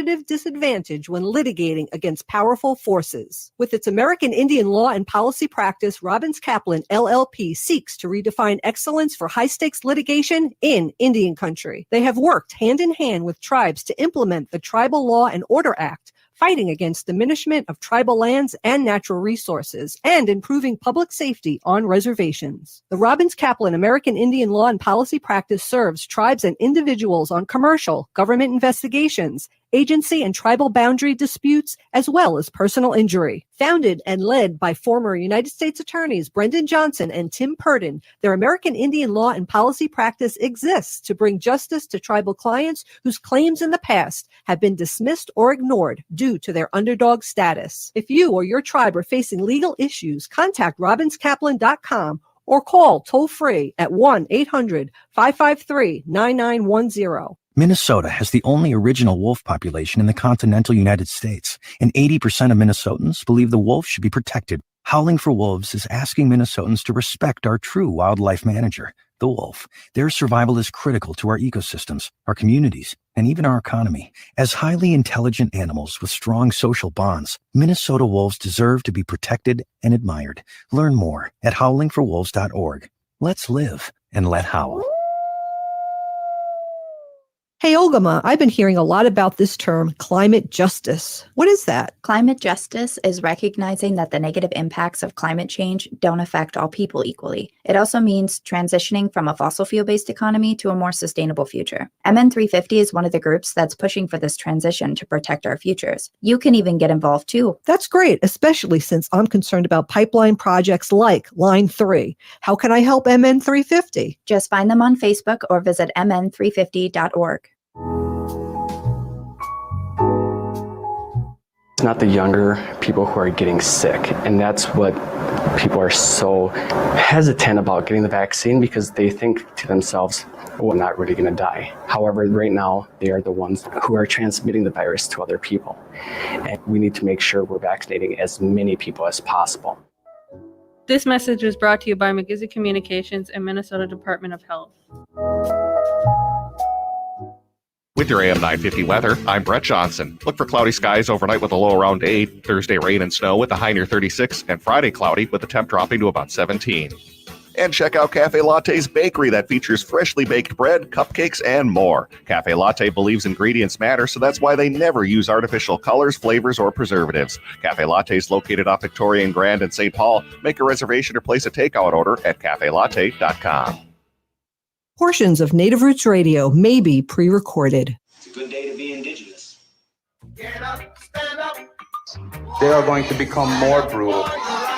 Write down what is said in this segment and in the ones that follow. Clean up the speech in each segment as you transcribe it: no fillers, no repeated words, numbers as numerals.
disadvantage when litigating against powerful forces. With its American Indian law and policy practice, Robbins Kaplan LLP seeks to redefine excellence for high-stakes litigation in Indian country. They have worked hand in hand with tribes to implement the Tribal Law and Order Act, fighting against diminishment of tribal lands and natural resources, and improving public safety on reservations. The Robbins Kaplan American Indian Law and Policy Practice serves tribes and individuals on commercial, government investigations, agency and tribal boundary disputes, as well as personal injury. Founded and led by former United States Attorneys Brendan Johnson and Tim Purdon, their American Indian Law and Policy Practice exists to bring justice to tribal clients whose claims in the past have been dismissed or ignored due to their underdog status. If you or your tribe are facing legal issues, contact robinskaplan.com or call toll-free at 1-800-553-9910. Minnesota has the only original wolf population in the continental United States, and 80% of Minnesotans believe the wolf should be protected. Howling for Wolves is asking Minnesotans to respect our true wildlife manager, the wolf. Their survival is critical to our ecosystems, our communities, and even our economy. As highly intelligent animals with strong social bonds, Minnesota wolves deserve to be protected and admired. Learn more at howlingforwolves.org. Let's live and let howl. Hey, Ogimaa, I've been hearing a lot about this term, climate justice. What is that? Climate justice is recognizing that the negative impacts of climate change don't affect all people equally. It also means transitioning from a fossil fuel-based economy to a more sustainable future. MN350 is one of the groups that's pushing for this transition to protect our futures. You can even get involved too. That's great, especially since I'm concerned about pipeline projects like Line 3. How can I help MN350? Just find them on Facebook or visit mn350.org. It's not the younger people who are getting sick, and that's what people are so hesitant about getting the vaccine, because they think to themselves, well, I'm not really going to die. However, right now, they are the ones who are transmitting the virus to other people, and we need to make sure we're vaccinating as many people as possible. This message was brought to you by McGizzy Communications and Minnesota Department of Health. With your AM 950 weather, I'm Brett Johnson. Look for cloudy skies overnight with a low around 8, Thursday rain and snow with a high near 36, and Friday cloudy with the temp dropping to about 17. And check out Cafe Latte's bakery that features freshly baked bread, cupcakes, and more. Cafe Latte believes ingredients matter, so that's why they never use artificial colors, flavors, or preservatives. Cafe Latte is located off Victoria and Grand in St. Paul. Make a reservation or place a takeout order at cafelatte.com. Portions of Native Roots Radio may be pre-recorded. It's a good day to be indigenous. Get up, stand up. They are going to become more brutal.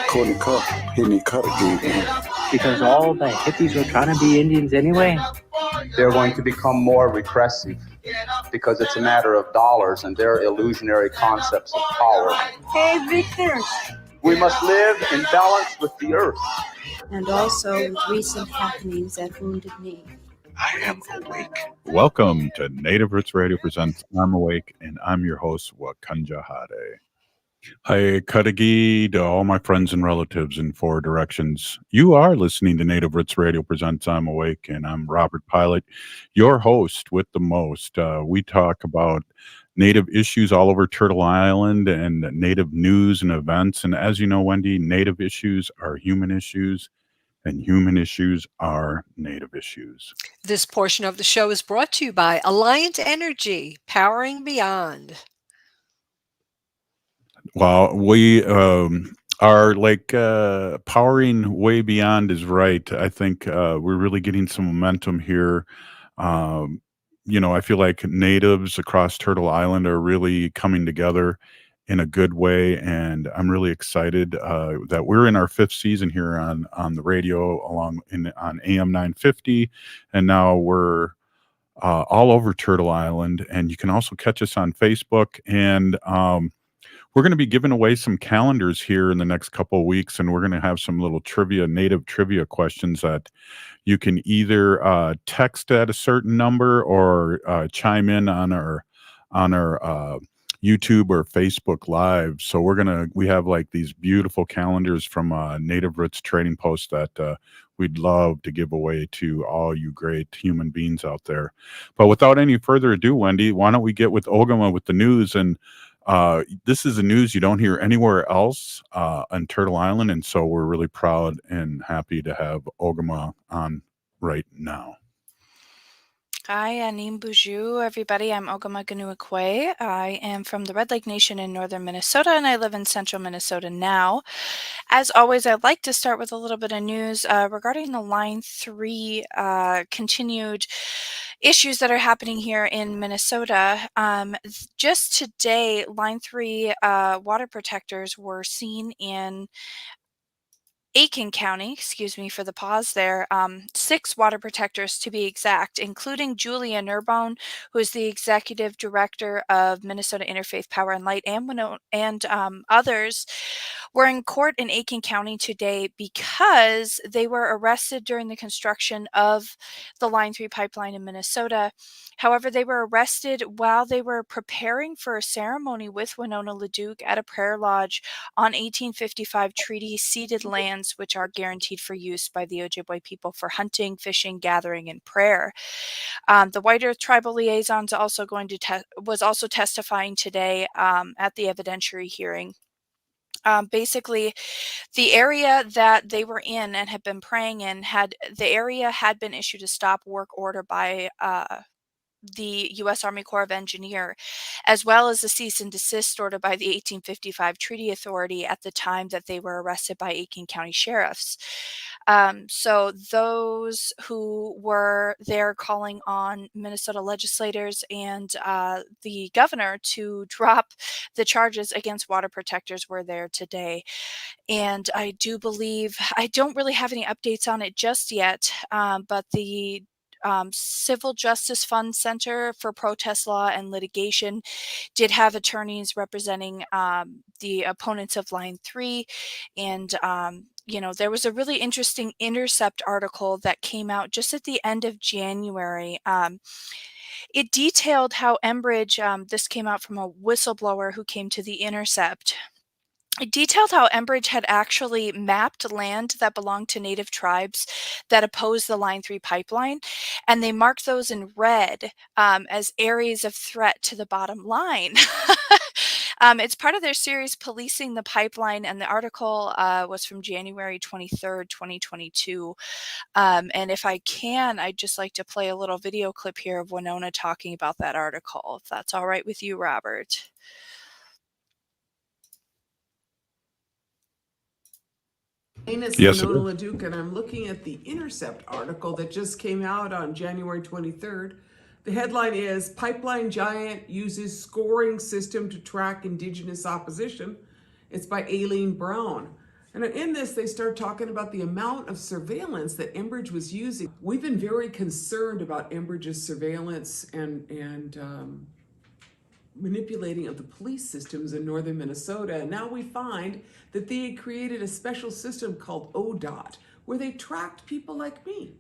Couldn't cut, hitting cut again. Because all the hippies were trying to be Indians anyway. They're going to become more repressive because it's a matter of dollars and their illusionary concepts of power. Hey, Victor. We must live in balance with the earth. And also with recent happenings at Wounded Knee. I am awake. Welcome to Native Roots Radio presents I'm Awake, and I'm your host, Wakanja Hade. Hi, Kadagi, to all my friends and relatives in 4 directions. You are listening to Native Roots Radio presents I'm Awake, and I'm Robert Pilot, your host with the most. We talk about Native issues all over Turtle Island and Native news and events. And as you know, Wendy, Native issues are human issues, and human issues are Native issues. This portion of the show is brought to you by Alliant Energy, powering beyond. Well, we are like powering way beyond is right. I think we're really getting some momentum here. I feel like natives across Turtle Island are really coming together in a good way, and I'm really excited that we're in our 5th season here on the radio on AM 950, and now we're all over Turtle Island, and you can also catch us on Facebook, and we're going to be giving away some calendars here in the next couple of weeks, and we're going to have some little Native trivia questions that you can either text at a certain number or chime in on our YouTube or Facebook Live. So we have like these beautiful calendars from Native Roots Trading Post that we'd love to give away to all you great human beings out there. But without any further ado, Wendy, why don't we get with Ogimaa with the news? And this is the news you don't hear anywhere else on Turtle Island. And so we're really proud and happy to have Ogimaa on right now. Hi, Anim Buju, everybody. I'm Ogimaa Giniw Ikwe. I am from the Red Lake Nation in northern Minnesota, and I live in central Minnesota now. As always, I'd like to start with a little bit of news regarding the Line 3 continued issues that are happening here in Minnesota. Just today, Line 3 water protectors were seen in Aiken County, excuse me for the pause there, 6 water protectors to be exact, including Julia Nurbone, who is the executive director of Minnesota Interfaith Power and Light, and others, were in court in Aiken County today because they were arrested during the construction of the Line 3 pipeline in Minnesota. However, they were arrested while they were preparing for a ceremony with Winona LaDuke at a prayer lodge on 1855 treaty ceded lands, which are guaranteed for use by the Ojibwe people for hunting, fishing, gathering, and prayer. The White Earth Tribal Liaison's also was also testifying today at the evidentiary hearing. Basically, the area that they were in and had been praying in had been issued a stop work order by the U.S. Army Corps of Engineers, as well as a cease and desist order by the 1855 Treaty Authority at the time that they were arrested by Aiken County sheriffs. So those who were there calling on Minnesota legislators and the governor to drop the charges against water protectors were there today. And I don't really have any updates on it just yet, but the Civil Justice Fund Center for Protest Law and Litigation did have attorneys representing the opponents of Line 3. And, there was a really interesting Intercept article that came out just at the end of January. It detailed how Enbridge, this came out from a whistleblower who came to the Intercept. It detailed how Enbridge had actually mapped land that belonged to Native tribes that opposed the Line 3 pipeline, and they marked those in red as areas of threat to the bottom line. It's part of their series Policing the Pipeline, and the article was from January 23rd, 2022. And if I can, I'd just like to play a little video clip here of Winona talking about that article, if that's all right with you, Robert. My name is Yes, Winona LaDuke, and I'm looking at the Intercept article that just came out on January 23rd. The headline is, Pipeline Giant Uses Scoring System to Track Indigenous Opposition. It's by Aileen Brown. And in this, they start talking about the amount of surveillance that Enbridge was using. We've been very concerned about Enbridge's surveillance and manipulating of the police systems in northern Minnesota. And now we find that they created a special system called ODOT, where they tracked people like me,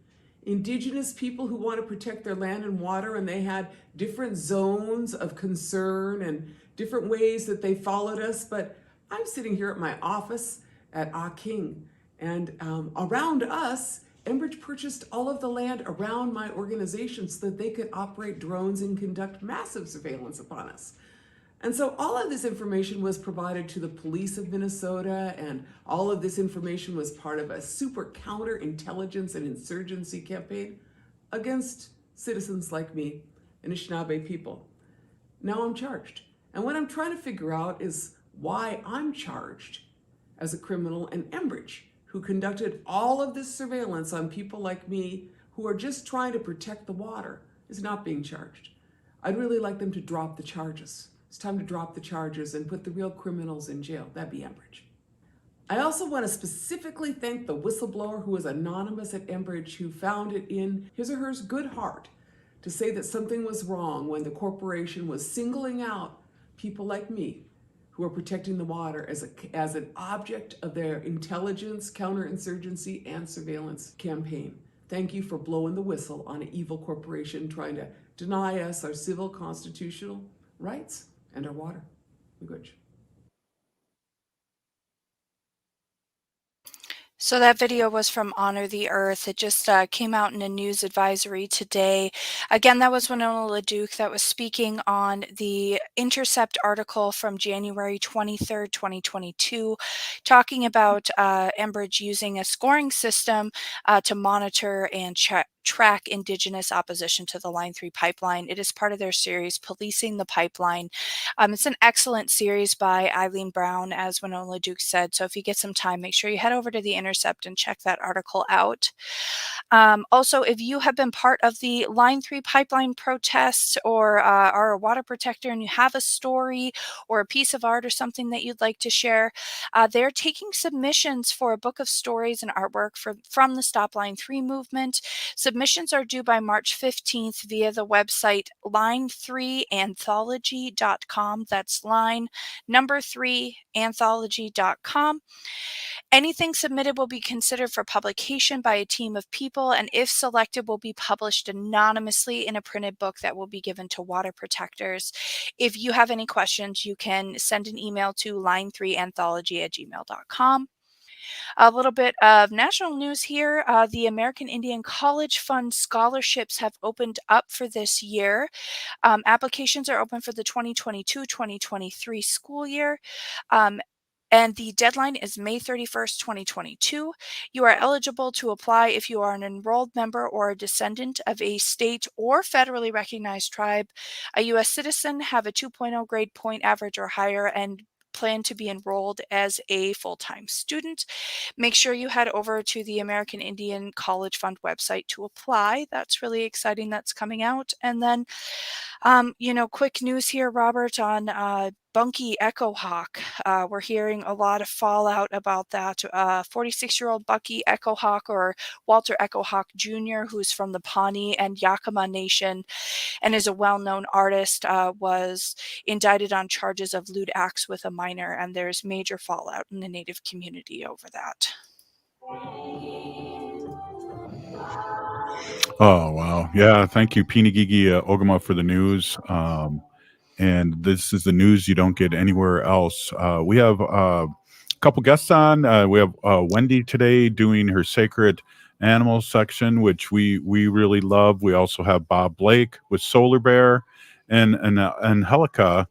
Indigenous people who want to protect their land and water, and they had different zones of concern and different ways that they followed us. But I'm sitting here at my office at King, and around us, Enbridge purchased all of the land around my organization so that they could operate drones and conduct massive surveillance upon us. And so all of this information was provided to the police of Minnesota, and all of this information was part of a super counterintelligence and insurgency campaign against citizens like me and Anishinaabe people. Now I'm charged. And what I'm trying to figure out is why I'm charged as a criminal, and Enbridge, who conducted all of this surveillance on people like me who are just trying to protect the water, is not being charged. I'd really like them to drop the charges. It's time to drop the charges and put the real criminals in jail. That'd be Enbridge. I also want to specifically thank the whistleblower who was anonymous at Enbridge, who found it in his or her good heart to say that something was wrong when the corporation was singling out people like me who are protecting the water as an object of their intelligence, counterinsurgency, and surveillance campaign. Thank you for blowing the whistle on an evil corporation trying to deny us our civil constitutional rights. and our water. Good. So that video was from Honor the Earth. It just came out in a news advisory today. Again, that was Winona LaDuke that was speaking on the Intercept article from January 23rd, 2022, talking about Enbridge using a scoring system to monitor and track Indigenous opposition to the Line 3 pipeline. It is part of their series, Policing the Pipeline. It's an excellent series by Eileen Brown, as Winona LaDuke said. So if you get some time, make sure you head over to the Intercept and check that article out. Also, if you have been part of the Line 3 pipeline protests or are a water protector and you have a story or a piece of art or something that you'd like to share, they're taking submissions for a book of stories and artwork from the Stop Line 3 movement. Submissions are due by March 15th via the website line3anthology.com. That's line3anthology.com. Anything submitted will be considered for publication by a team of people, and if selected, will be published anonymously in a printed book that will be given to water protectors. If you have any questions, you can send an email to line3anthology@gmail.com. A little bit of national news here. The American Indian College Fund scholarships have opened up for this year. Applications are open for the 2022-2023 school year. And the deadline is May 31st, 2022. You are eligible to apply if you are an enrolled member or a descendant of a state or federally recognized tribe, a U.S. citizen, have a 2.0 grade point average or higher, and plan to be enrolled as a full-time student. Make sure you head over to the American Indian College Fund website to apply. That's really exciting. That's coming out. And then, quick news here, Robert, on Bunkie Echo Hawk. We're hearing a lot of fallout about that. 46-year-old Bucky Echo Hawk, or Walter Echo Hawk Jr., who's from the Pawnee and Yakima Nation and is a well-known artist, was indicted on charges of lewd acts with a minor, and there's major fallout in the Native community over that. Oh, wow. Yeah, thank you, Pinigigi Ogimaa, for the news. And this is the news you don't get anywhere else. We have a couple guests on. We have Wendy today doing her Sacred Animals section, which we really love. We also have Bob Blake with Solar Bear, and Angelica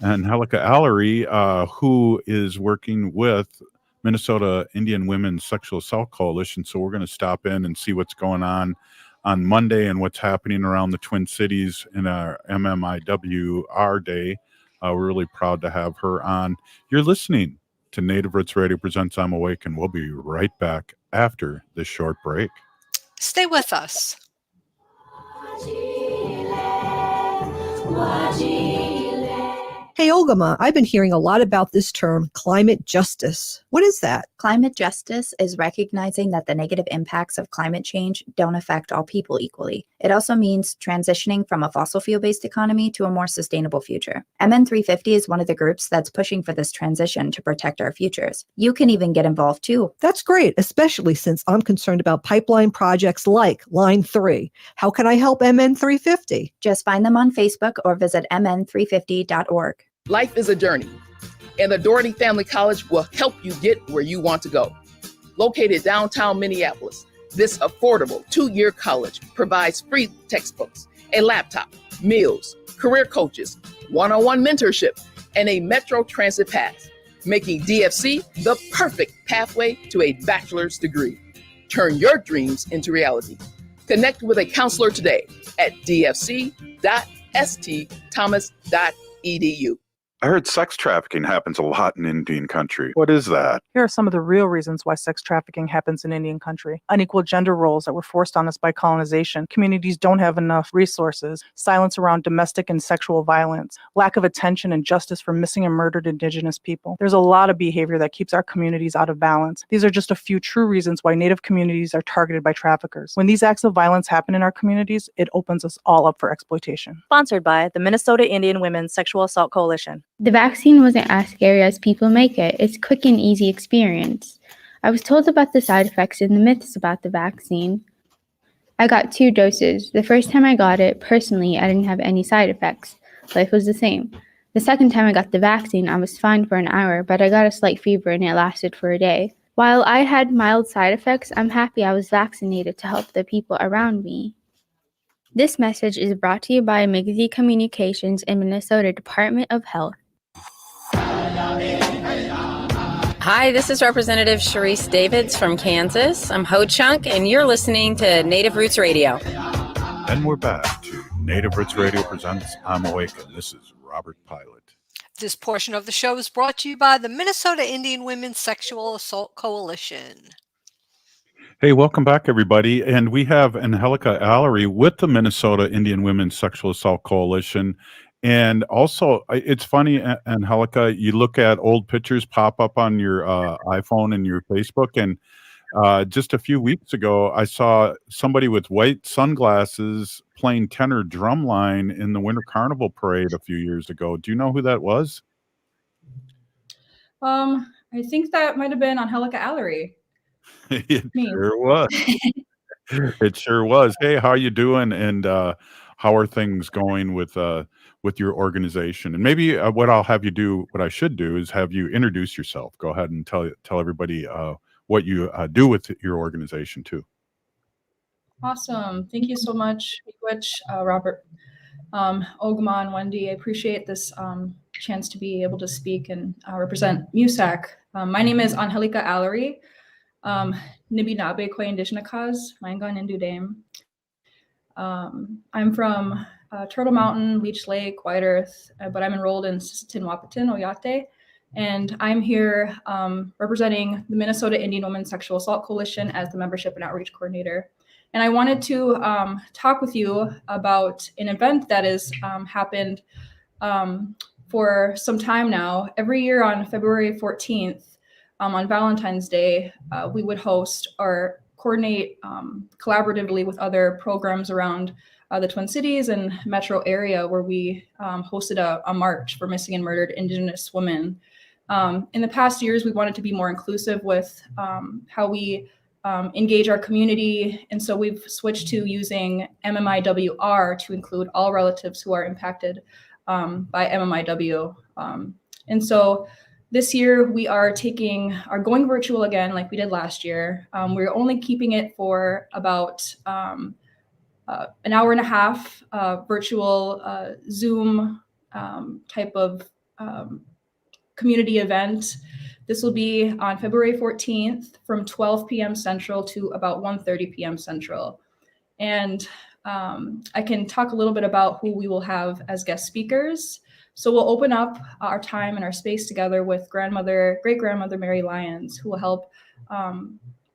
Allery, who is working with Minnesota Indian Women's Sexual Assault Coalition. So we're going to stop in and see what's going on Monday and what's happening around the Twin Cities in our MMIW-R Day. We're really proud to have her on. You're listening to Native Roots Radio Presents I'm Awake, and we'll be right back after this short break. Stay with us. Hey, Ogimaa, I've been hearing a lot about this term, climate justice. What is that? Climate justice is recognizing that the negative impacts of climate change don't affect all people equally. It also means transitioning from a fossil fuel-based economy to a more sustainable future. MN350 is one of the groups that's pushing for this transition to protect our futures. You can even get involved too. That's great, especially since I'm concerned about pipeline projects like Line 3. How can I help MN350? Just find them on Facebook or visit mn350.org. Life is a journey, and the Doherty Family College will help you get where you want to go. Located downtown Minneapolis, this affordable 2-year college provides free textbooks, a laptop, meals, career coaches, one-on-one mentorship, and a Metro Transit pass, making DFC the perfect pathway to a bachelor's degree. Turn your dreams into reality. Connect with a counselor today at dfc.stthomas.edu. I heard sex trafficking happens a lot in Indian country. What is that? Here are some of the real reasons why sex trafficking happens in Indian country. Unequal gender roles that were forced on us by colonization. Communities don't have enough resources. Silence around domestic and sexual violence. Lack of attention and justice for missing and murdered Indigenous people. There's a lot of behavior that keeps our communities out of balance. These are just a few true reasons why Native communities are targeted by traffickers. When these acts of violence happen in our communities, it opens us all up for exploitation. Sponsored by the Minnesota Indian Women's Sexual Assault Coalition. The vaccine wasn't as scary as people make it. It's a quick and easy experience. I was told about the side effects and the myths about the vaccine. I got 2 doses. The first time I got it, personally, I didn't have any side effects. Life was the same. The second time I got the vaccine, I was fine for an hour, but I got a slight fever and it lasted for a day. While I had mild side effects, I'm happy I was vaccinated to help the people around me. This message is brought to you by MIWSAC Communications and Minnesota Department of Health. Hi, this is Representative Sharice Davids from Kansas. I'm Ho Chunk, and you're listening to Native Roots Radio. And we're back to Native Roots Radio presents I'm Awake, and this is Robert Pilot. This portion of the show is brought to you by the Minnesota Indian Women's Sexual Assault Coalition. Hey, welcome back, everybody. And we have Angelica Allery with the Minnesota Indian Women's Sexual Assault Coalition. And also, it's funny, Angelica, you look at old pictures pop up on your iPhone and your Facebook, and just a few weeks ago, I saw somebody with white sunglasses playing tenor drumline in the Winter Carnival Parade a few years ago. Do you know who that was? I think that might have been Angelica Allery. It sure was. It sure was. Hey, how are you doing? And how are things going with your organization? And maybe what I'll have you do, what I should do, is have you introduce yourself. Go ahead and tell everybody what you do with your organization too. Awesome. Thank you so much, Robert, Ogimaa, and Wendy. I appreciate this chance to be able to speak and represent MIWSAC. My name is Angelica Allery. Nibi Nabe Kwe Indigenous Mangan Indu Dame. I'm from Turtle Mountain, Leech Lake, White Earth, but I'm enrolled in Sisseton Wahpeton, Oyate. And I'm here representing the Minnesota Indian Women's Sexual Assault Coalition as the Membership and Outreach Coordinator. And I wanted to talk with you about an event that has happened for some time now. Every year on February 14th, on Valentine's Day, we would host or coordinate collaboratively with other programs around the Twin Cities and metro area, where we hosted a march for missing and murdered Indigenous women. In the past years, we wanted to be more inclusive with how we engage our community. And so we've switched to using MMIW-R to include all relatives who are impacted by MMIW. And so this year we are going virtual again, like we did last year. We're only keeping it for about an hour and a half virtual Zoom type of community event. This will be on February 14th from 12 p.m. Central to about 1:30 p.m. Central. And I can talk a little bit about who we will have as guest speakers. So we'll open up our time and our space together with great-grandmother Mary Lyons, who will help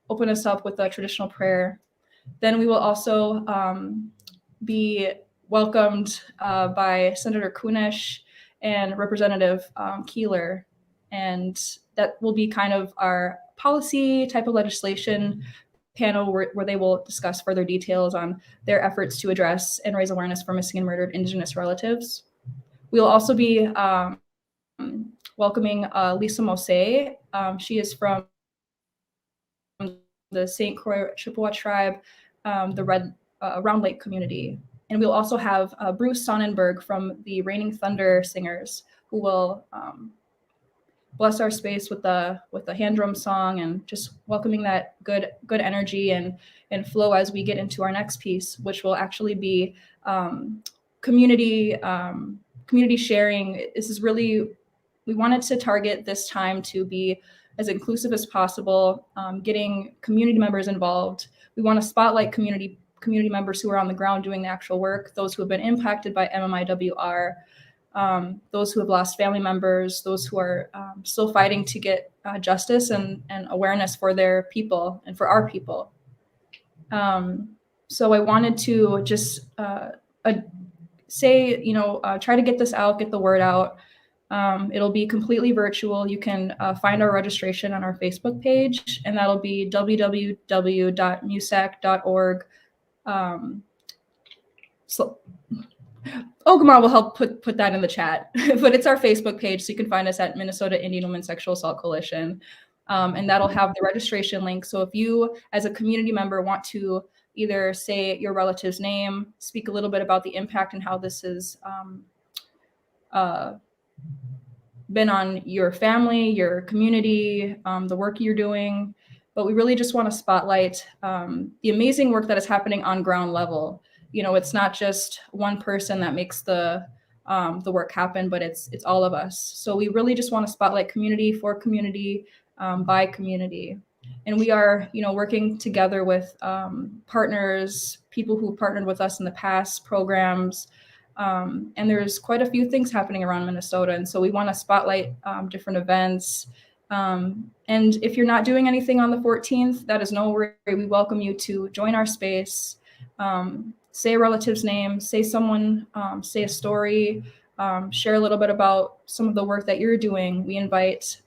open us up with a traditional prayer. Then we will also be welcomed by Senator Kunesh and Representative Keeler. And that will be kind of our policy type of legislation panel where they will discuss further details on their efforts to address and raise awareness for missing and murdered Indigenous relatives. We'll also be welcoming Lisa Mose. She is from the St. Croix Chippewa tribe, the Round Lake community. And we'll also have Bruce Sonnenberg from the Raining Thunder Singers, who will bless our space with the hand drum song and just welcoming that good energy and flow as we get into our next piece, which will actually be community sharing. This is really, we wanted to target this time to be as inclusive as possible, getting community members involved. We want to spotlight community members who are on the ground doing the actual work, those who have been impacted by MMIW-R, those who have lost family members, those who are still fighting to get justice and awareness for their people and for our people. So I wanted to just say, try to get this out, get the word out. It'll be completely virtual. You can find our registration on our Facebook page, and that'll be www.MIWSAC.org. So Ogimaa will help put that in the chat, but it's our Facebook page, so you can find us at Minnesota Indian Women's Sexual Assault Coalition, and that'll have the registration link. So if you, as a community member, want to either say your relative's name, speak a little bit about the impact and how this is been on your family, your community, the work you're doing, but we really just want to spotlight the amazing work that is happening on ground level. You know, it's not just one person that makes the work happen, but it's all of us. So we really just want to spotlight community for community, by community. And we are, you know, working together with partners, people who partnered with us in the past, programs, and there's quite a few things happening around Minnesota. And so we want to spotlight different events. And if you're not doing anything on the 14th, that is no worry. We welcome you to join our space, say a relative's name, say someone, say a story, share a little bit about some of the work that you're doing. We invite,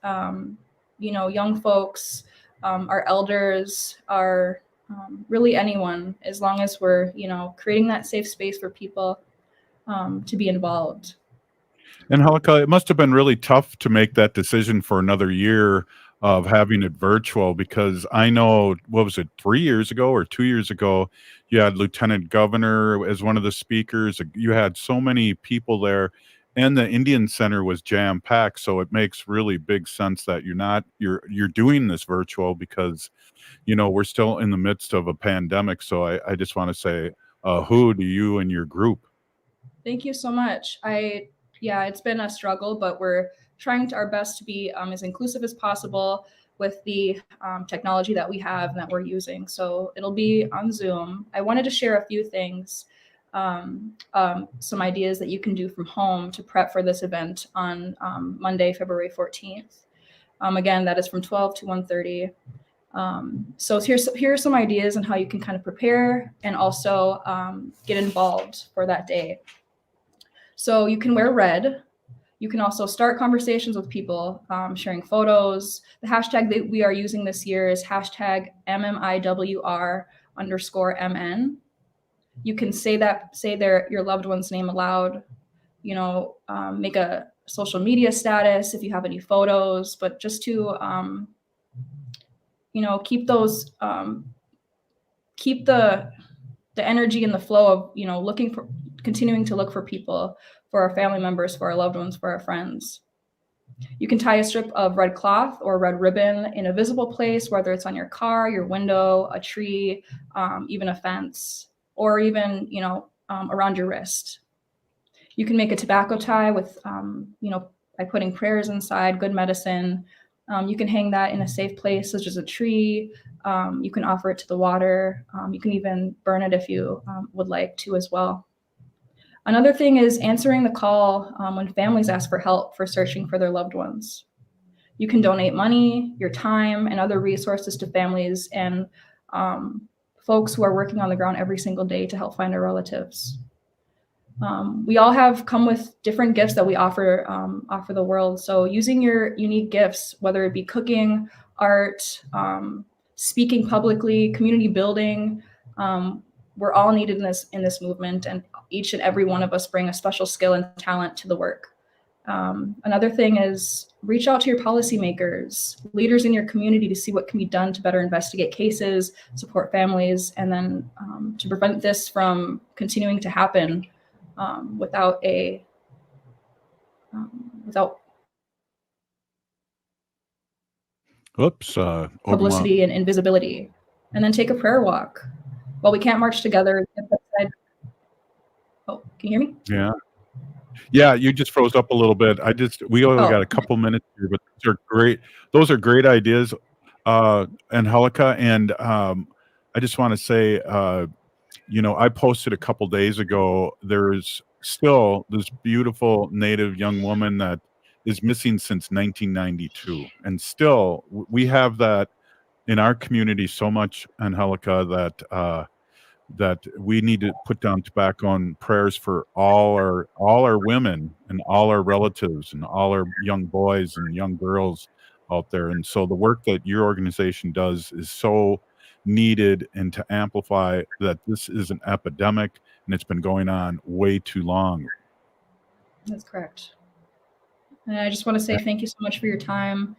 you know, young folks, our elders, our really anyone, as long as we're, you know, creating that safe space for people to be involved. Angelica, it must have been really tough to make that decision for another year of having it virtual, because I know, what was it, 3 years ago or 2 years ago, you had Lieutenant Governor as one of the speakers. You had so many people there, and the Indian Center was jam packed. So it makes really big sense that you're doing this virtual, because, you know, we're still in the midst of a pandemic. So I just want to say, who to you and your group. Thank you so much. Yeah, it's been a struggle, but we're trying our best to be as inclusive as possible with the technology that we have and that we're using. So it'll be on Zoom. I wanted to share a few things, some ideas that you can do from home to prep for this event on Monday, February 14th. Again, that is from 12 to 1:30. So here are some ideas on how you can kind of prepare and also get involved for that day. So you can wear red. You can also start conversations with people, sharing photos. The hashtag that we are using this year is hashtag MMIWR_MN. You can say your loved one's name aloud, you know, make a social media status if you have any photos, but just to, you know, keep those, keep the energy and the flow of, you know, continuing to look for people, for our family members, for our loved ones, for our friends. You can tie a strip of red cloth or red ribbon in a visible place, whether it's on your car, your window, a tree, even a fence, or even, you know, around your wrist. You can make a tobacco tie with, you know, by putting prayers inside, good medicine. You can hang that in a safe place, such as a tree. You can offer it to the water. You can even burn it if you would like to as well. Another thing is answering the call when families ask for help for searching for their loved ones. You can donate money, your time, and other resources to families and folks who are working on the ground every single day to help find our relatives. We all have come with different gifts that we offer the world. So using your unique gifts, whether it be cooking, art, speaking publicly, community building, we're all needed in this movement, and each and every one of us bring a special skill and talent to the work. Another thing is reach out to your policymakers, leaders in your community, to see what can be done to better investigate cases, support families, and then to prevent this from continuing to happen without publicity and invisibility. And then take a prayer walk. While we can't march together, oh, can you hear me? Yeah, you just froze up a little bit. We only got a couple minutes here, but those are great. Those are great ideas, Angelica. And I just want to say, you know, I posted a couple days ago, there's still this beautiful Native young woman that is missing since 1992. And still, we have that in our community so much, Angelica, that we need to put down tobacco and prayers for all our women and all our relatives and all our young boys and young girls out there. And so the work that your organization does is so needed, and to amplify that this is an epidemic and it's been going on way too long. That's correct. And I just want to say thank you so much for your time.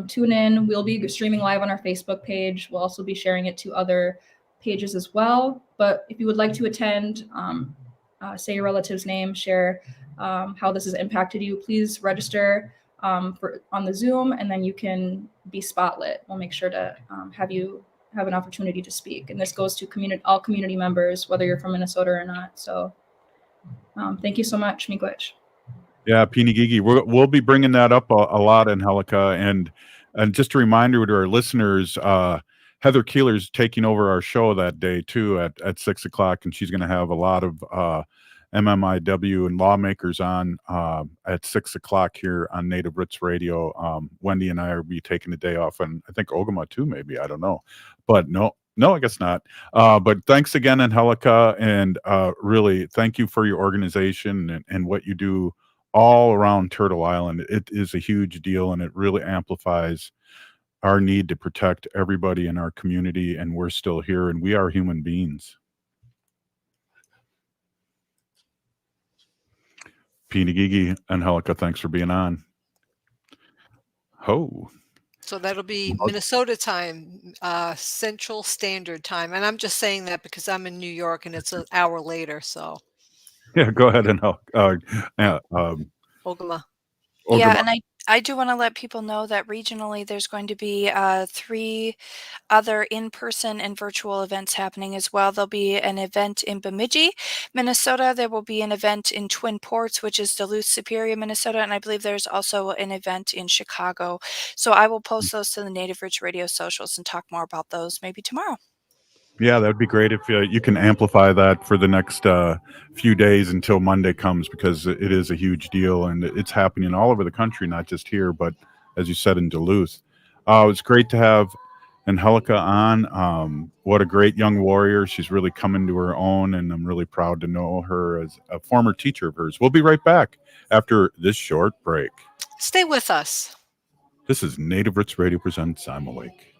Tune in. We'll be streaming live on our Facebook page. We'll also be sharing it to other pages as well. But if you would like to attend, say your relative's name, share how this has impacted you, please register on the Zoom, and then you can be spotlit. We'll make sure to have you have an opportunity to speak. And this goes to all community members, whether you're from Minnesota or not. So thank you so much, Miigwech. Yeah, Pinigigi, we'll be bringing that up a lot, Angelica, and just a reminder to our listeners, Heather Keeler's taking over our show that day too at 6:00, and she's going to have a lot of MMIW and lawmakers on at 6:00 here on Native Roots Radio. Wendy and I will be taking the day off, and I think Ogimaa too, maybe, I don't know, but no, I guess not. But thanks again, Angelica, and really thank you for your organization and what you do all around Turtle Island. It is a huge deal, and it really amplifies our need to protect everybody in our community, and we're still here, and we are human beings. Pinigigi, Angelica, thanks for being on. So that'll be Minnesota time, Central Standard Time. And I'm just saying that because I'm in New York and it's an hour later, so. Yeah, go ahead and Ogimaa. Yeah, and I do want to let people know that regionally there's going to be 3 other in-person and virtual events happening as well. There'll be an event in Bemidji, Minnesota. There will be an event in Twin Ports, which is Duluth, Superior, Minnesota. And I believe there's also an event in Chicago. So I will post those to the Native Roots Radio socials and talk more about those maybe tomorrow. Yeah, that'd be great if you can amplify that for the next few days until Monday comes, because it is a huge deal and it's happening all over the country, not just here, but as you said, in Duluth. It's great to have Angelica on. What a great young warrior. She's really coming to her own, and I'm really proud to know her as a former teacher of hers. We'll be right back after this short break. Stay with us. This is Native Roots Radio presents I'm Awake.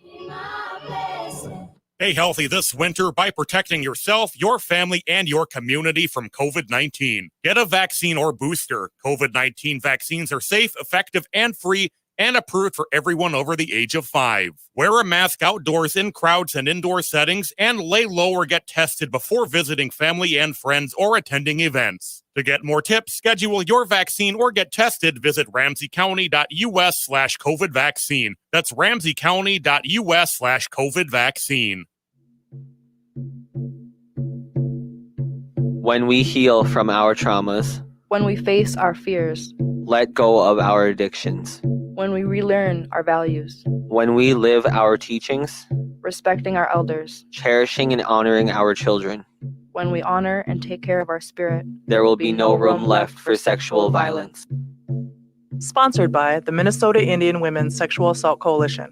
Stay healthy this winter by protecting yourself, your family, and your community from COVID-19. Get a vaccine or booster. COVID-19 vaccines are safe, effective, and free, and approved for everyone over the age of 5. Wear a mask outdoors in crowds and indoor settings, and lay low or get tested before visiting family and friends or attending events. To get more tips, schedule your vaccine, or get tested, visit ramseycounty.us/COVID vaccine. That's ramseycounty.us/COVID vaccine. When we heal from our traumas, When we face our fears, let go of our addictions, when we relearn our values, when we live our teachings, respecting our elders, cherishing and honoring our children, when we honor and take care of our spirit, there will be no room left for sexual violence. Sponsored by the Minnesota Indian Women's Sexual Assault Coalition.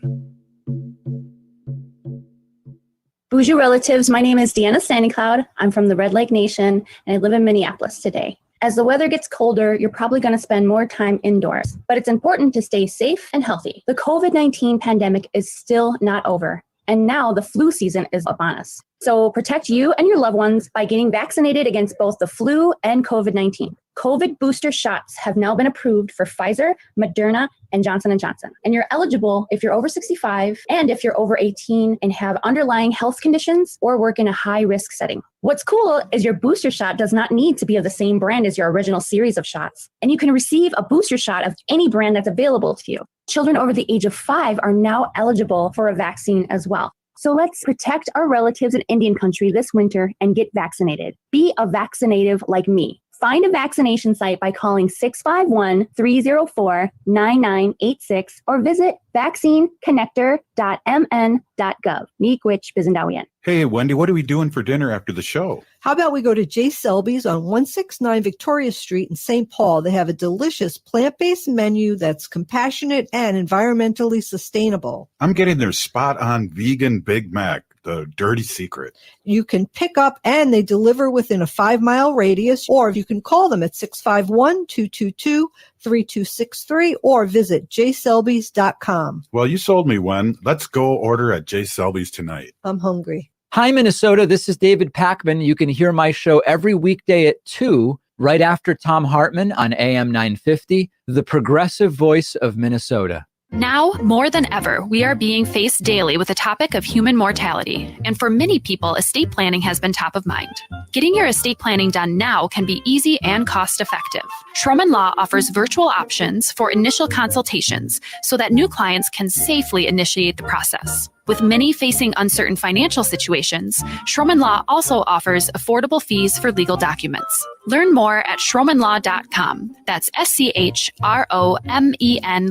Boozhoo relatives, my name is Deanna Standing Cloud. I'm from the Red Lake Nation, and I live in Minneapolis today. As the weather gets colder, you're probably going to spend more time indoors, but it's important to stay safe and healthy. The COVID-19 pandemic is still not over, and now the flu season is upon us. So protect you and your loved ones by getting vaccinated against both the flu and COVID-19. COVID booster shots have now been approved for Pfizer, Moderna, and Johnson & Johnson. And you're eligible if you're over 65 and if you're over 18 and have underlying health conditions or work in a high-risk setting. What's cool is your booster shot does not need to be of the same brand as your original series of shots. And you can receive a booster shot of any brand that's available to you. Children over the age of 5 are now eligible for a vaccine as well. So let's protect our relatives in Indian country this winter and get vaccinated. Be a vaccinative like me. Find a vaccination site by calling 651-304-9986 or visit vaccineconnector.mn.gov. Miigwech Bizendawian. Hey, Wendy, what are we doing for dinner after the show? How about we go to J. Selby's on 169 Victoria Street in St. Paul? They have a delicious plant-based menu that's compassionate and environmentally sustainable. I'm getting their spot-on vegan Big Mac, the dirty secret. You can pick up and they deliver within a 5-mile radius, or you can call them at 651-222-3263 or visit jselbys.com. Well, you sold me, Wen. Let's go order at J. Selby's tonight. I'm hungry. Hi, Minnesota. This is David Packman. You can hear my show every weekday at 2, right after Tom Hartman on AM 950, the progressive voice of Minnesota. Now, more than ever, we are being faced daily with the topic of human mortality, and for many people, estate planning has been top of mind. Getting your estate planning done now can be easy and cost-effective. Schroman Law offers virtual options for initial consultations so that new clients can safely initiate the process. With many facing uncertain financial situations, Schroman Law also offers affordable fees for legal documents. Learn more at schromanlaw.com. That's SCHROMEN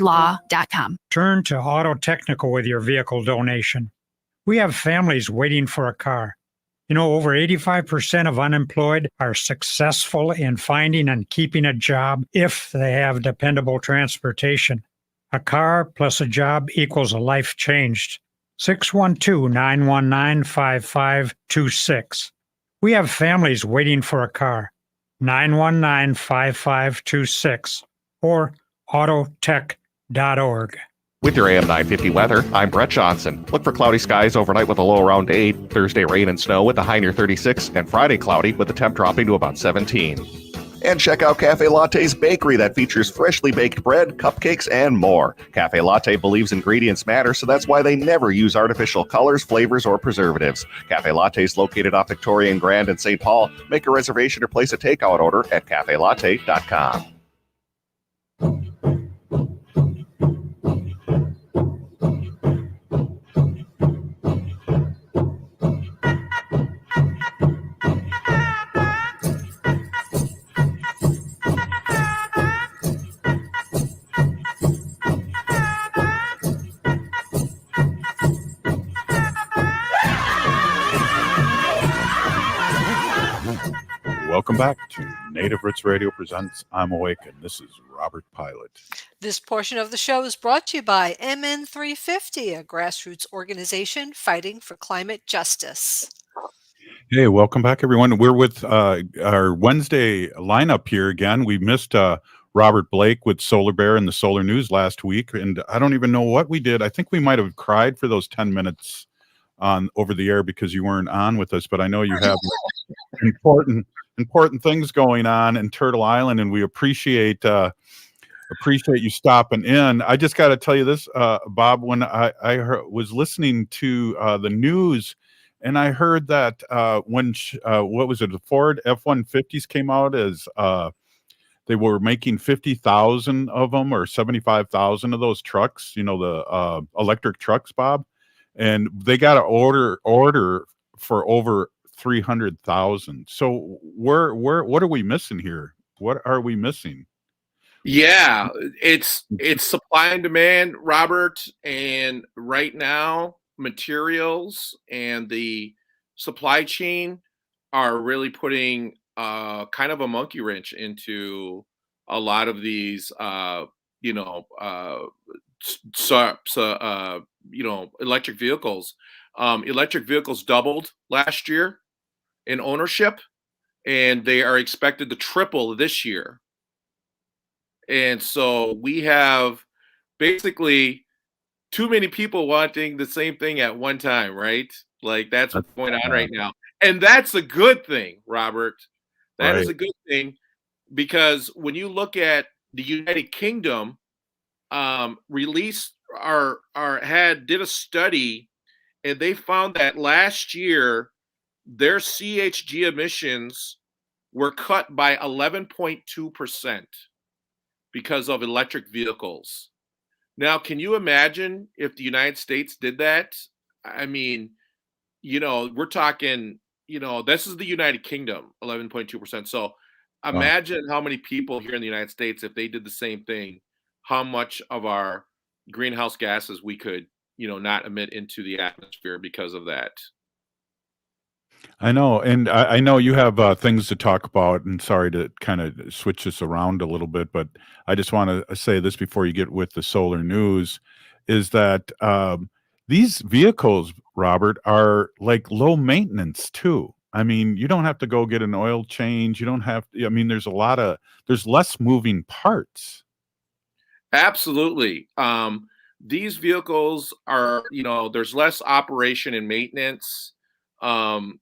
law.com. Turn to Auto Technical with your vehicle donation. We have families waiting for a car. You know, over 85% of unemployed are successful in finding and keeping a job if they have dependable transportation. A car plus a job equals a life changed. 612-919-5526. We have families waiting for a car. 919-5526 or autotech.org. With your AM 950 weather, I'm Brett Johnson. Look for cloudy skies overnight with a low around 8, Thursday rain and snow with a high near 36, and Friday cloudy with the temp dropping to about 17. And check out Cafe Latte's bakery that features freshly baked bread, cupcakes, and more. Cafe Latte believes ingredients matter, so that's why they never use artificial colors, flavors, or preservatives. Cafe Latte is located off Victoria and Grand in St. Paul. Make a reservation or place a takeout order at cafelatte.com. Welcome back to Native Roots Radio presents I'm Awake, and this is Robert Pilot. This portion of the show is brought to you by MN350, a grassroots organization fighting for climate justice. Hey, welcome back, everyone. We're with our Wednesday lineup here again. We missed Robert Blake with Solar Bear and the Solar News last week, and I don't even know what we did. I think we might have cried for those 10 minutes on over the air because you weren't on with us, but I know you have important things going on in Turtle Island, and we appreciate you stopping in. I just got to tell you this, Bob, when I was listening to the news, and I heard that when what was it, the Ford F-150s came out as they were making 50,000 of them or 75,000 of those trucks, you know, the electric trucks, Bob, and they got an order for over 300,000. So what are we missing here? What are we missing? Yeah, it's supply and demand, Robert, and right now materials and the supply chain are really putting kind of a monkey wrench into a lot of these electric vehicles. Electric vehicles doubled last year in ownership, and they are expected to triple this year. And so we have basically too many people wanting the same thing at one time, right? Like that's what's going on right now. And that's a good thing, Robert. That is a good thing, because when you look at the United Kingdom, did a study, and they found that last year their CHG emissions were cut by 11.2% because of electric vehicles. Now, can you imagine if the United States did that? I mean, we're talking, this is the United Kingdom, 11.2%. So imagine how many people here in the United States, if they did the same thing, how much of our greenhouse gases we could, not emit into the atmosphere because of that. I know, and I know you have things to talk about, and sorry to kind of switch this around a little bit, but I just want to say this before you get with the solar news, is that these vehicles, Robert, are like low maintenance too. I mean, you don't have to go get an oil change. You don't have, there's less moving parts. Absolutely. These vehicles are, there's less operation and maintenance. And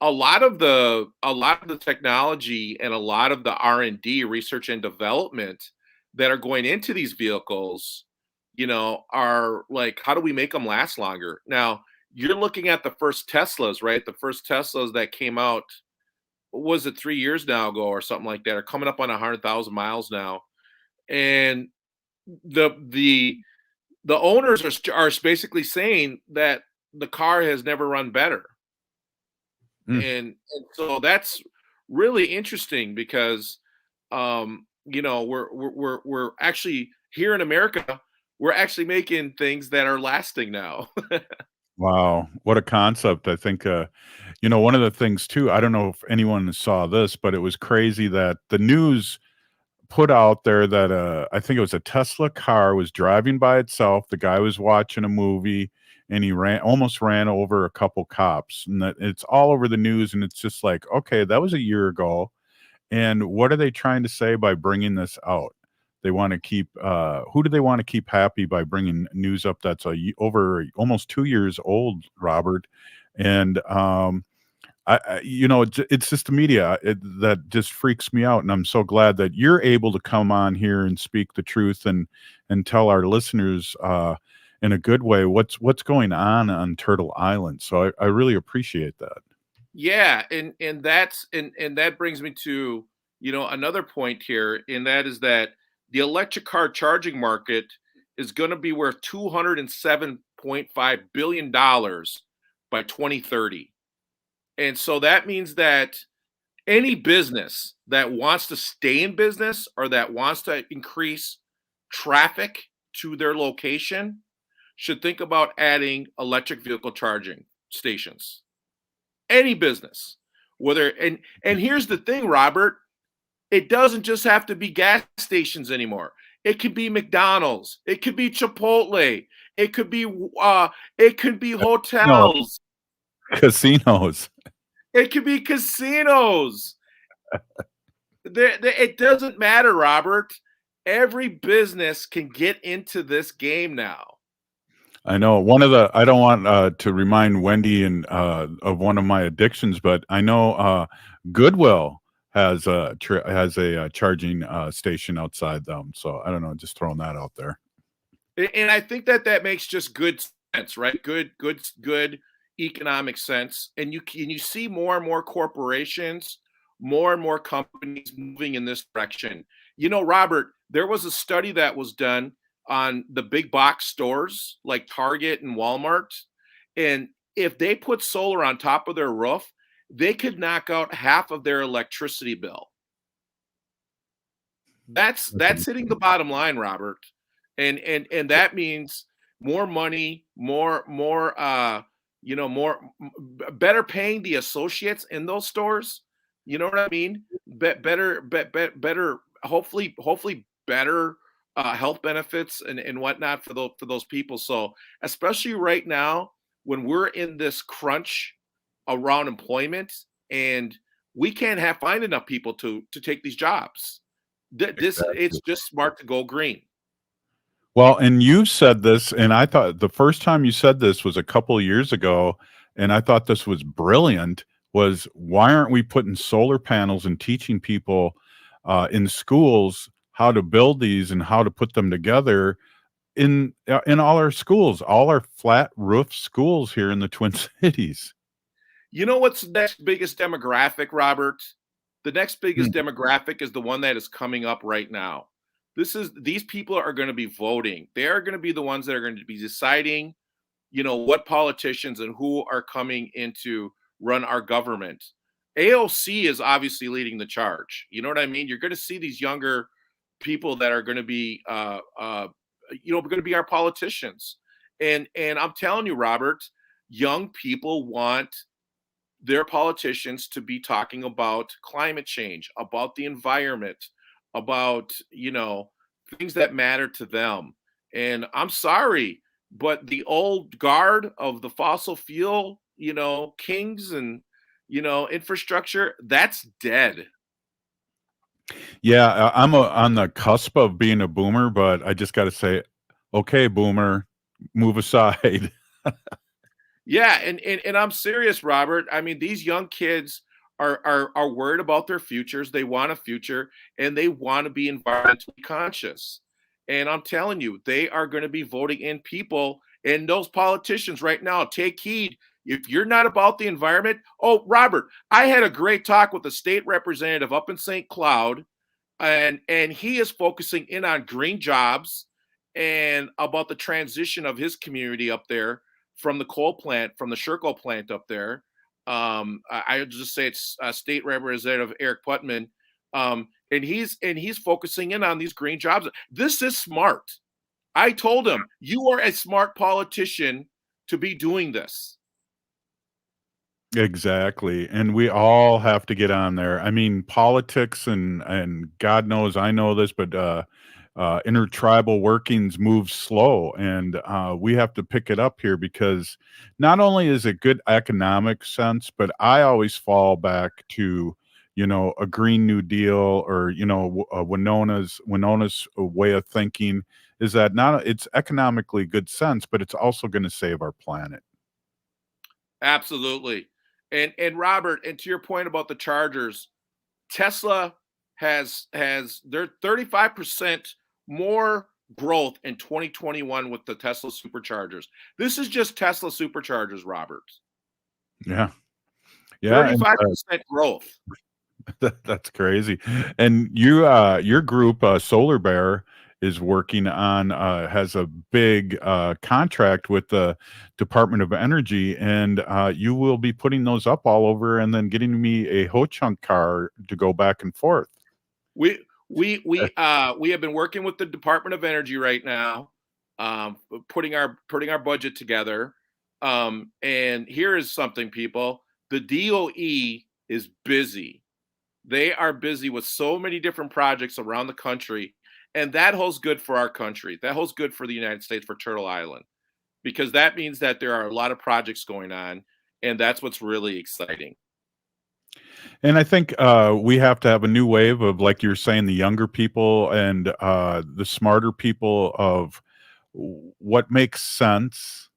a lot of the technology and a lot of the R&D, research and development, that are going into these vehicles, are like, how do we make them last longer? Now, you're looking at the first Teslas, right? The first Teslas that came out, what was it, 3 years now ago or something like that, are coming up on 100,000 miles now. And the owners are basically saying that the car has never run better. And so that's really interesting because we're actually here in America, we're actually making things that are lasting now. Wow, what a concept. I think, one of the things too, I don't know if anyone saw this, but it was crazy that the news put out there that I think it was a Tesla car was driving by itself. The guy was watching a movie and he almost ran over a couple cops, and that it's all over the news. And it's just like, okay, that was a year ago. And what are they trying to say by bringing this out? They want to keep who do they want to keep happy by bringing news up that's over almost 2 years old, Robert? And it's just the media that just freaks me out, and I'm so glad that you're able to come on here and speak the truth and tell our listeners in a good way what's going on Turtle Island. So I really appreciate that. Yeah, and that brings me to another point here, and that is that the electric car charging market is going to be worth $207.5 billion by 2030. And so that means that any business that wants to stay in business or that wants to increase traffic to their location should think about adding electric vehicle charging stations. Any business, and here's the thing, Robert, it doesn't just have to be gas stations anymore. It could be McDonald's, it could be Chipotle, it could be hotels, Casinos. It could be casinos. It doesn't matter, Robert. Every business can get into this game now. I know I don't want to remind Wendy of one of my addictions, but I know Goodwill has a charging station outside them. So I don't know, just throwing that out there. And I think that makes just good sense, right? Good economic sense. And you see more and more corporations, more and more companies moving in this direction. Robert, there was a study that was done on the big box stores like Target and Walmart. And if they put solar on top of their roof, they could knock out half of their electricity bill. That's hitting the bottom line, Robert. And that means more money, more better paying the associates in those stores. You know what I mean? Better, hopefully better health benefits and whatnot for those people. So especially right now when we're in this crunch around employment and we can't find enough people to take these jobs. It's just smart to go green. Well, and you said this, and I thought the first time you said this was a couple of years ago, and I thought this was brilliant, was why aren't we putting solar panels and teaching people in schools how to build these and how to put them together in all our schools, all our flat roof schools here in the Twin Cities? You know what's the next biggest demographic, Robert? The next biggest demographic is the one that is coming up right now. These people are going to be voting. They are going to be the ones that are going to be deciding, what politicians and who are coming in to run our government. AOC is obviously leading the charge. You know what I mean? You're going to see these younger people that are going to be, going to be our politicians. And I'm telling you, Robert, young people want their politicians to be talking about climate change, about the environment, about, things that matter to them. And I'm sorry, but the old guard of the fossil fuel, kings and, infrastructure, that's dead. Yeah, I'm on the cusp of being a boomer, but I just got to say, okay, boomer, move aside. Yeah, and I'm serious, Robert. I mean, these young kids are worried about their futures. They want a future, and they want to be environmentally conscious. And I'm telling you, they are going to be voting in people, and those politicians right now, take heed. If you're not about the environment, oh, Robert, I had a great talk with a state representative up in St. Cloud, and he is focusing in on green jobs and about the transition of his community up there from the coal plant, from the Sherco plant up there. I would just say it's State Representative Eric Putman, and he's focusing in on these green jobs. This is smart. I told him, you are a smart politician to be doing this. Exactly. And we all have to get on there. I mean, politics and God knows I know this, but intertribal workings move slow, and we have to pick it up here, because not only is it good economic sense, but I always fall back to, a Green New Deal, or, Winona's way of thinking is that it's economically good sense, but it's also going to save our planet. Absolutely. And Robert, and to your point about the chargers, Tesla has their 35% more growth in 2021 with the Tesla superchargers. This is just Tesla superchargers, Robert. Yeah. 35% growth. That's crazy. And your group, Solar Bear, is working on has a big contract with the Department of Energy, and you will be putting those up all over, and then getting me a Ho-Chunk car to go back and forth. We have been working with the Department of Energy right now, putting our budget together. And here is something, people. The DOE is busy. They are busy with so many different projects around the country. And that holds good for our country. That holds good for the United States, for Turtle Island, because that means that there are a lot of projects going on, and that's what's really exciting. And I think we have to have a new wave of, like you're saying, the younger people and the smarter people, of what makes sense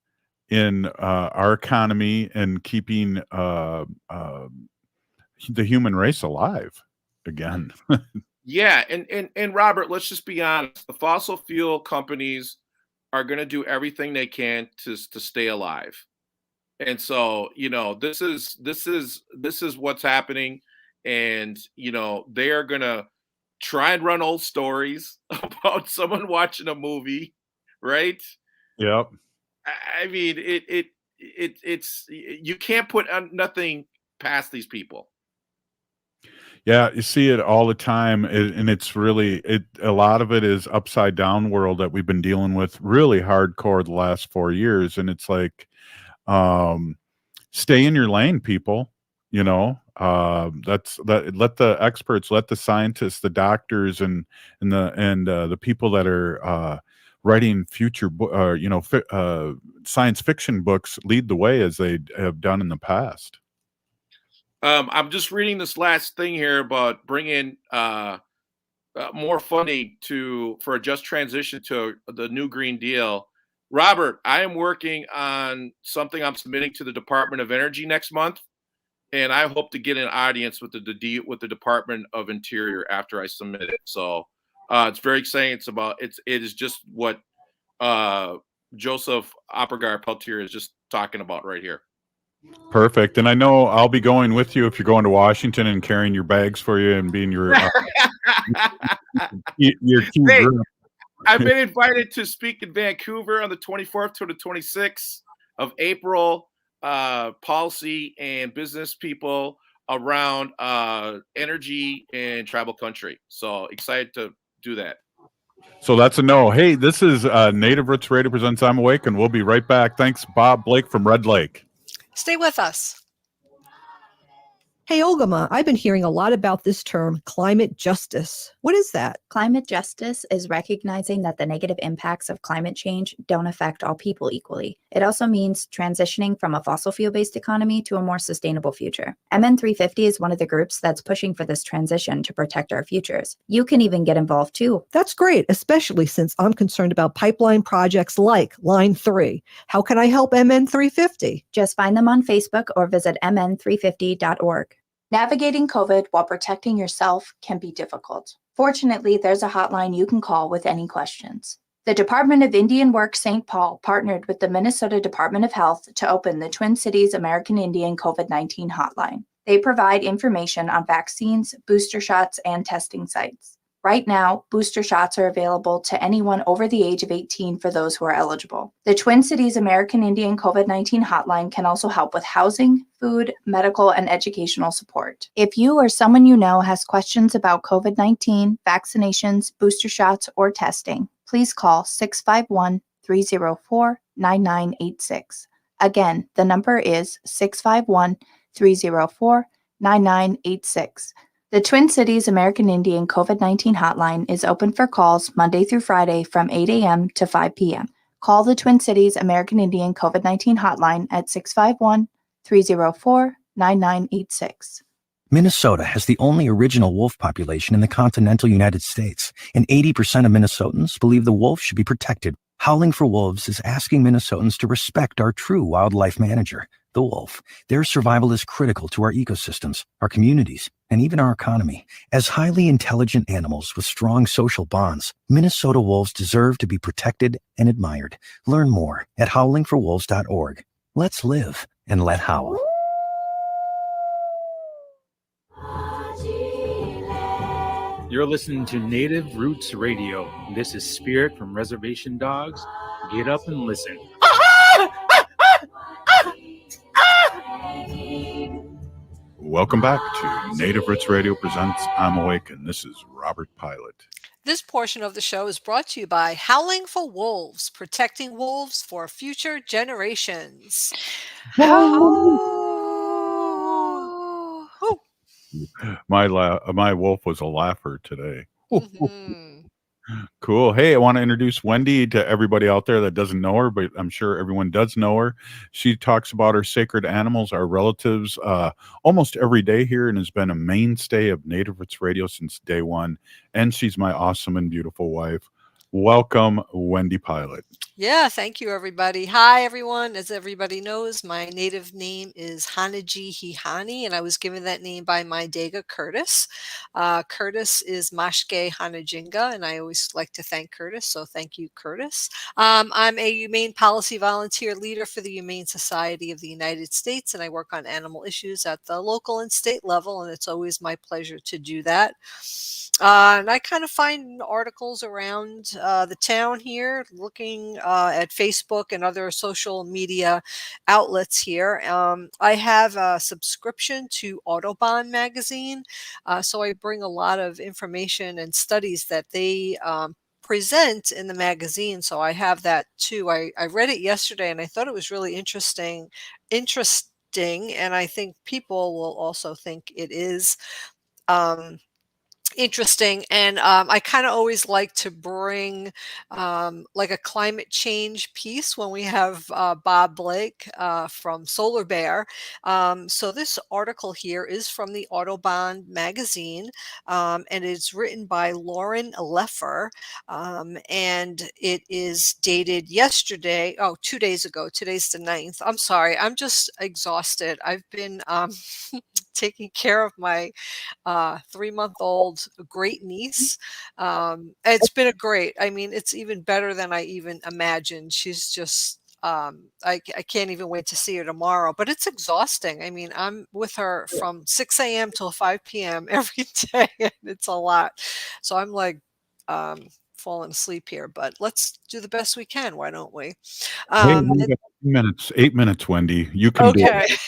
in our economy and keeping the human race alive again. Yeah, and Robert, let's just be honest. The fossil fuel companies are going to do everything they can to stay alive, and so this is what's happening, and they are going to try and run old stories about someone watching a movie, right? Yep. I mean, it's you can't put nothing past these people. Yeah, you see it all the time, and it's really a lot of it is upside down world that we've been dealing with really hardcore the last 4 years, and it's like, stay in your lane, people. Let the experts, let the scientists, the doctors, and the people that are writing future science fiction books lead the way, as they have done in the past. I'm just reading this last thing here about bringing more funding for a just transition to the new Green Deal. Robert, I am working on something I'm submitting to the Department of Energy next month, and I hope to get an audience with the Department of Interior after I submit it. So it's very exciting. It is just what Joseph Peltier is just talking about right here. Perfect. And I know I'll be going with you if you're going to Washington, and carrying your bags for you and being your your team group. I've been invited to speak in Vancouver on the 24th to the 26th of April. Policy and business people around energy and tribal country. So excited to do that. So that's a no. Hey, this is Native Roots Radio presents I'm Awake, and we'll be right back. Thanks, Bob Blake from Red Lake. Stay with us. Hey, Ogimaa, I've been hearing a lot about this term, climate justice. What is that? Climate justice is recognizing that the negative impacts of climate change don't affect all people equally. It also means transitioning from a fossil fuel-based economy to a more sustainable future. MN350 is one of the groups that's pushing for this transition to protect our futures. You can even get involved too. That's great, especially since I'm concerned about pipeline projects like Line 3. How can I help MN350? Just find them on Facebook or visit mn350.org. Navigating COVID while protecting yourself can be difficult. Fortunately, there's a hotline you can call with any questions. The Department of Indian Work St. Paul partnered with the Minnesota Department of Health to open the Twin Cities American Indian COVID-19 hotline. They provide information on vaccines, booster shots, and testing sites. Right now, booster shots are available to anyone over the age of 18 for those who are eligible. The Twin Cities American Indian COVID-19 hotline can also help with housing, food, medical, and educational support. If you or someone you know has questions about COVID-19, vaccinations, booster shots, or testing, please call 651-304-9986. Again, the number is 651-304-9986. The Twin Cities American Indian COVID-19 hotline is open for calls Monday through Friday from 8 a.m. to 5 p.m. Call the Twin Cities American Indian COVID-19 hotline at 651-304-9986. Minnesota has the only original wolf population in the continental United States, and 80% of Minnesotans believe the wolf should be protected. Howling for Wolves is asking Minnesotans to respect our true wildlife manager, the wolf. Their survival is critical to our ecosystems, our communities, and even our economy. As highly intelligent animals with strong social bonds, Minnesota wolves deserve to be protected and admired. Learn more at howlingforwolves.org. Let's live and let howl. You're listening to Native Roots Radio. This is Spirit from Reservation Dogs. Get up and listen. Welcome back to Native Roots Radio presents I'm Awake, and this is Robert Pilot. This portion of the show is brought to you by Howling for Wolves, protecting wolves for future generations. My wolf was a laugher today. Cool. Hey, I want to introduce Wendy to everybody out there that doesn't know her, but I'm sure everyone does know her. She talks about her sacred animals, our relatives, almost every day here, and has been a mainstay of Native Roots Radio since day one. And she's my awesome and beautiful wife. Welcome, Wendy Pilot. Yeah, thank you, everybody. Hi, everyone. As everybody knows, my native name is Hanaji Hihani, and I was given that name by my Dega Curtis. Curtis is Mashke Hanajinga, and I always like to thank Curtis, so thank you, Curtis. I'm a humane policy volunteer leader for the Humane Society of the United States, and I work on animal issues at the local and state level, and it's always my pleasure to do that. And I kind of find articles around the town here, looking at Facebook and other social media outlets here. I have a subscription to Audubon magazine, so I bring a lot of information and studies that they present in the magazine. So I have that too. I read it yesterday and I thought it was really interesting, and I think people will also think it is. Interesting. And I kind of always like to bring like a climate change piece when we have Bob Blake from Solar Bear. So this article here is from the Audubon magazine, and it's written by Lauren Leffer, and it is dated yesterday. 2 days ago. Today's the 9th. I'm sorry. I'm just exhausted. I've been taking care of my 3-month-old great niece. It's been it's even better than I even imagined. She's just, I can't even wait to see her tomorrow, but it's exhausting. I mean, I'm with her from 6 a.m. till 5 p.m. every day, and it's a lot. So I'm like, falling asleep here, but let's do the best we can. Why don't we? Hey, we got 8 minutes, Wendy. You can do it.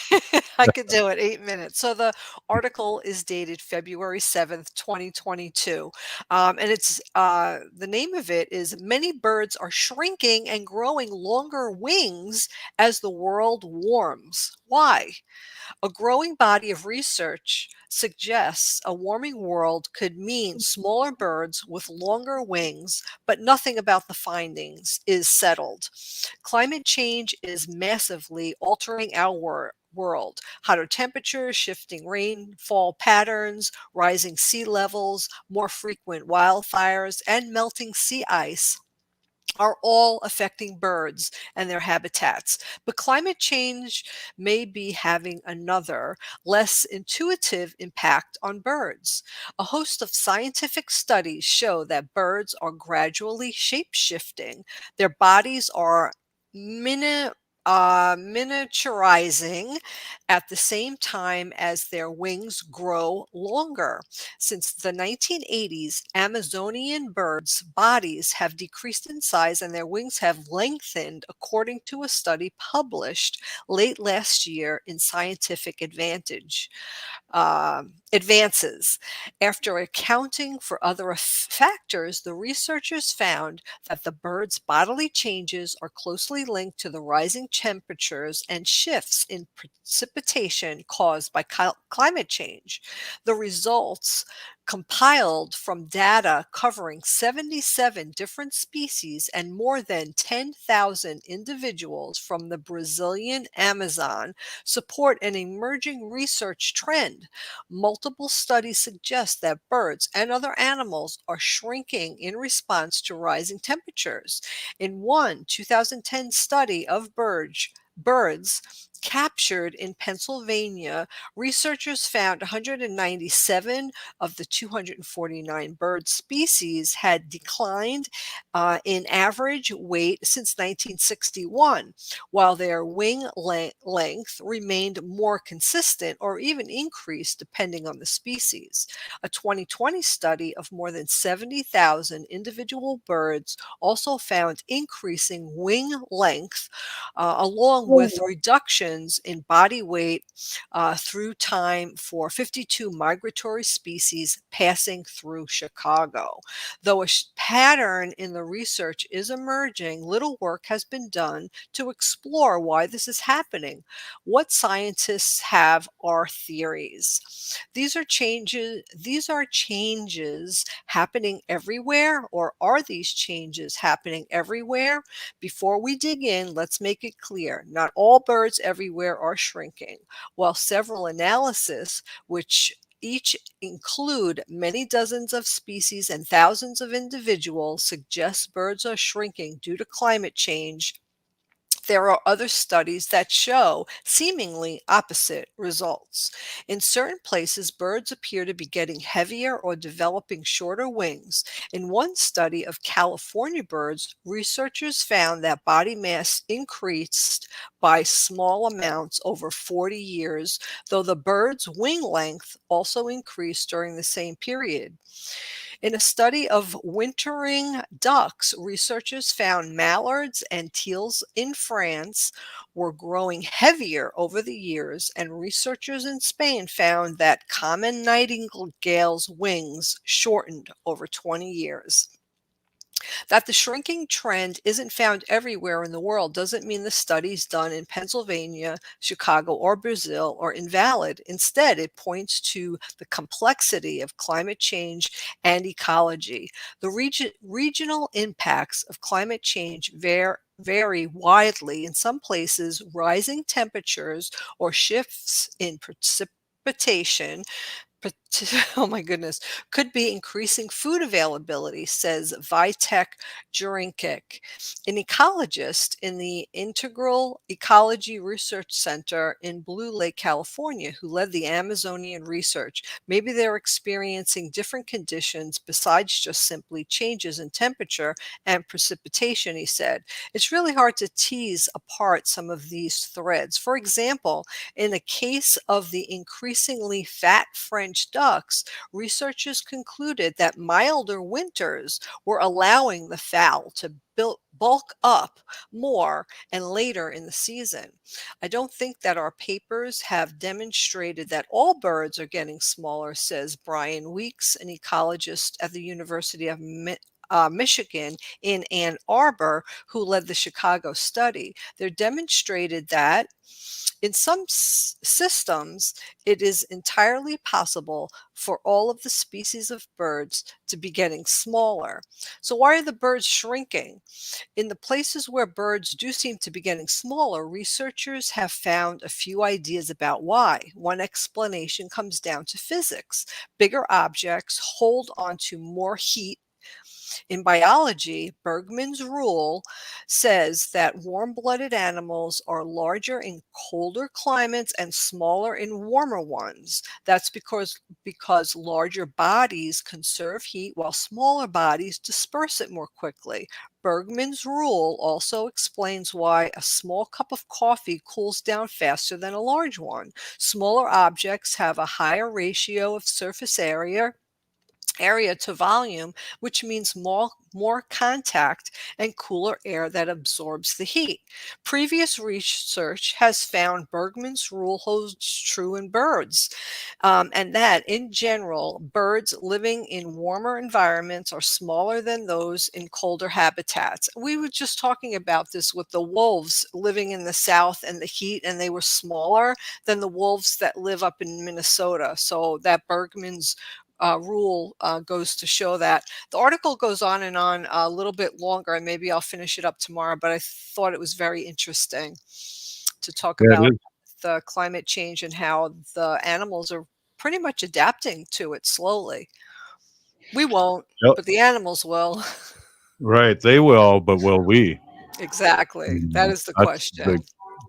I could do it. 8 minutes. So the article is dated February 7th, 2022. And it's the name of it is Many Birds Are Shrinking and Growing Longer Wings as the World Warms. Why? A growing body of research suggests a warming world could mean smaller birds with longer wings, but nothing about the findings is settled. Climate change is massively altering our world. Hotter temperatures, shifting rainfall patterns, rising sea levels, more frequent wildfires, and melting sea ice are all affecting birds and their habitats. But climate change may be having another, less intuitive impact on birds. A host of scientific studies show that birds are gradually shape-shifting. Their bodies are miniaturizing at the same time as their wings grow longer. Since the 1980s, Amazonian birds' bodies have decreased in size and their wings have lengthened, according to a study published late last year in Scientific Advances. After accounting for other factors, the researchers found that the bird's bodily changes are closely linked to the rising temperatures and shifts in precipitation caused by climate change. The results, compiled from data covering 77 different species and more than 10,000 individuals from the Brazilian Amazon, support an emerging research trend. Multiple studies suggest that birds and other animals are shrinking in response to rising temperatures. In one 2010 study of birds captured in Pennsylvania, researchers found 197 of the 249 bird species had declined in average weight since 1961, while their wing length remained more consistent or even increased depending on the species. A 2020 study of more than 70,000 individual birds also found increasing wing length along with reductions in body weight through time for 52 migratory species passing through Chicago. Though a pattern in the research is emerging, little work has been done to explore why this is happening. What scientists have are theories. These are changes happening everywhere, or are these changes happening everywhere? Before we dig in, let's make it clear, not all birds everywhere are shrinking. While several analyses, which each include many dozens of species and thousands of individuals, suggest birds are shrinking due to climate change, there are other studies that show seemingly opposite results. In certain places, birds appear to be getting heavier or developing shorter wings. In one study of California birds, researchers found that body mass increased by small amounts over 40 years, though the bird's wing length also increased during the same period. In a study of wintering ducks, researchers found mallards and teals in France were growing heavier over the years, and researchers in Spain found that common nightingale's wings shortened over 20 years. That the shrinking trend isn't found everywhere in the world doesn't mean the studies done in Pennsylvania, Chicago, or Brazil are invalid. Instead, it points to the complexity of climate change and ecology. The regional impacts of climate change vary widely. In some places, rising temperatures or shifts in precipitation oh my goodness, could be increasing food availability, says Vitek Jurinkic, an ecologist in the Integral Ecology Research Center in Blue Lake, California, who led the Amazonian research. Maybe they're experiencing different conditions besides just simply changes in temperature and precipitation, he said. It's really hard to tease apart some of these threads. For example, in the case of the increasingly fat French ducks, researchers concluded that milder winters were allowing the fowl to bulk up more and later in the season. I don't think that our papers have demonstrated that all birds are getting smaller, says Brian Weeks, an ecologist at the University of Michigan in Ann Arbor, who led the Chicago study. They're demonstrated that in some systems, it is entirely possible for all of the species of birds to be getting smaller. So why are the birds shrinking? In the places where birds do seem to be getting smaller, researchers have found a few ideas about why. One explanation comes down to physics. Bigger objects hold on to more heat In biology, Bergman's rule says that warm-blooded animals are larger in colder climates and smaller in warmer ones. That's because larger bodies conserve heat while smaller bodies disperse it more quickly. Bergman's rule also explains why a small cup of coffee cools down faster than a large one. Smaller objects have a higher ratio of surface area to volume, which means more contact and cooler air that absorbs the heat. Previous research has found Bergman's rule holds true in birds, and that in general, birds living in warmer environments are smaller than those in colder habitats. We were just talking about this with the wolves living in the south and the heat, and they were smaller than the wolves that live up in Minnesota. So that Bergman's rule goes to show that. The article goes on and on a little bit longer, and maybe I'll finish it up tomorrow, but I thought it was very interesting to talk about the climate change and how the animals are pretty much adapting to it slowly. We won't, but the animals will. Right. They will, but will we? Exactly. That is the question.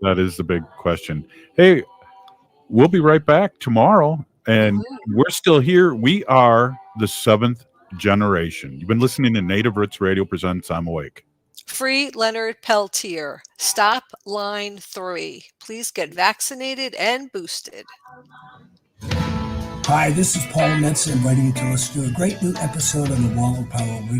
That is the big question. Hey, we'll be right back tomorrow. And we're still here. We are the seventh generation. You've been listening to Native Roots Radio presents I'm Awake. Free Leonard Peltier. Stop line 3. Please get vaccinated and boosted. Hi, this is Paul Metz inviting you to listen to a great new episode on the Wall of Power